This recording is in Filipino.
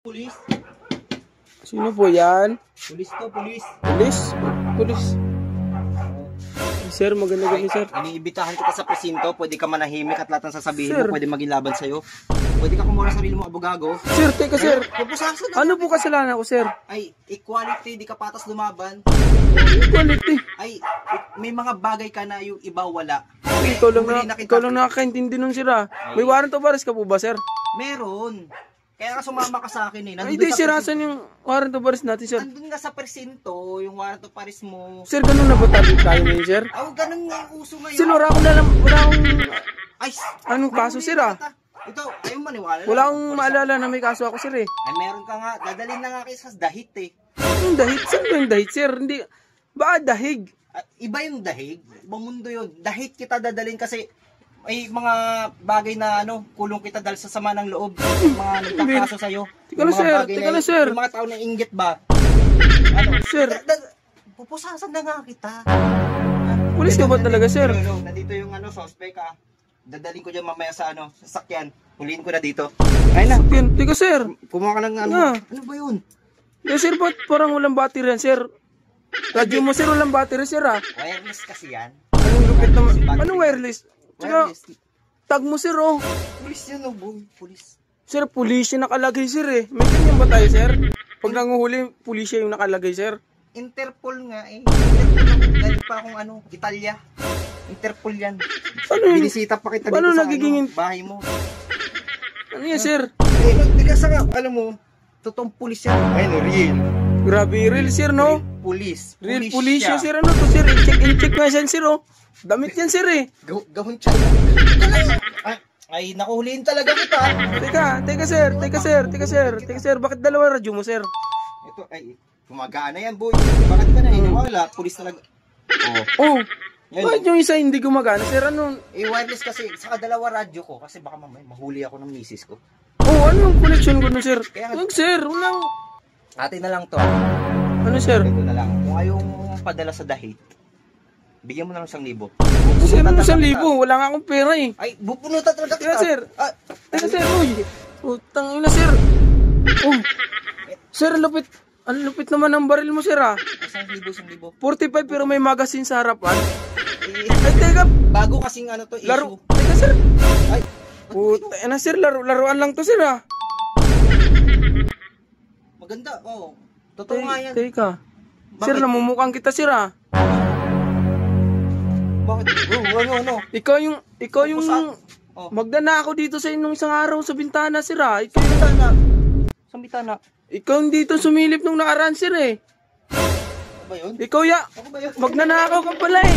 Pulis? Sino po yan? Pulis to, pulis. Pulis? Pulis? Sir, maganda gabi, sir. Iniibitahan kita sa presinto, pwede ka manahimik at lahat ng sasabihin Sir. mo, pwede maging laban sa'yo. Pwede ka kumuha ng sarili mo abogago. Sir, teka, sir. Ano po kasi? kasalanan ko, sir? Ay, equality, di ka patas lumaban. Quality. Ay, may mga bagay ka na yung iba wala. Ikaw lang nakakaintindi nun, sir, ah. May warrant of arrest ka po ba, sir? Meron. Kaya ka sumama ka sa akin eh. Ay, hindi, sir. Asan yung warrant of arrest natin, sir? Nandun nga sa presinto, yung warrant of arrest mo. Sir, ganun na ba tayo ngayon, sir? Oh, ganun nga yung uso ngayon. Sir, wala akong Ay, anong kaso, sir, ah? Ito, ayaw maniwala. Wala akong maalala na may kaso ako, sir, eh. Ay, meron ka nga. Dadalhin na nga kayo sa dahit eh. Yung dahig? Saan ba yung dahig, sir? Hindi. Baka dahig? Iba yung dahig. Ibang mundo yun. Dahit kita dadalhin kasi ay mga bagay na kulong kita dahil sa sama ng loob. Mga nagkakaso sa'yo. Teka lang, sir. Teka lang, sir. Yung mga tao na inggit ba? Sir. Pupusasan na nga kita. Pulis ka ba talaga, sir? Nandito yung suspect ah. Dadalhin ko dyan mamaya sa sasakyan. Huliin ko na dito. Ay na. Teka, sir. Kumuha ka ng Yeah. Ano ba yun? Sir, ba't parang walang battery yan, sir? Radyo mo, sir, walang battery, sir, ah. Wireless kasi yan. Anong lupit naman? Anong wireless? Tsaka, Wireless. tag mo, sir, oh. Pulis yun, boy. Pulis. Sir, pulisya nakalagay, sir, eh. May ganyan ba tayo, sir? Pag nanguhuli, pulisya yung nakalagay, sir. Interpol nga eh. Interpol galing pa akong Italia. Interpol yan. Binisita pa kita dito sa bahay mo. Ano yan, sir? Bigas nga, alam mo, totoong pulis yan. Ayun, real. Grabe, real, sir, no? Pulis. Real pulisya, sir, ano to, sir? In-check nga yan, sir, oh. Damit yan, sir, eh. Gawin siya. Ay, nakuhuliin talaga kita. Teka, sir. Bakit dalawa radyo mo, sir? Ito, ay, gumagaan na yan, boy. Bakit ka na wala? Pulis talaga. Oh. Bakit yung isa hindi gumagana, sir? Ano? Wireless kasi, saka dalawa radyo ko. Kasi baka mamaya mahuli ako ng misis ko. Oh, ano yung connection ko nun, sir? Kaya, Sir, walang... atin na lang to. Ano, sir? Ito na lang. Kung ayaw padala sa dahit, bigyan mo na ng 1,000. Sir, ano 1,000? Wala nga akong pera, eh. Ay, bubunutan talaga kita. Teka, sir. Uy. Utang ina, sir. Oh. Sir, ang lupit naman ng baril mo, sir, ah. 1,000. 45 pero may magazine sa harapan. Ay, teka. Bago kasing to issue. Laro. Teka, sir. Ay. Puta, sir, laruan lang to, sir, ah. Maganda, oh. Totoo nga yan. Teka. Sir, namumukhang kita, sir, ah. Bakit? Ano? Ikaw yung magdana ako dito sa inong isang araw sa bintana, sir, ah. Ikaw yung Sa bitana. Ikaw yung dito sumilip nung nakaraan, sir, eh. Ano ba yun? Ikaw ya. Ako ba yun? Magnanakaw ka pala, eh.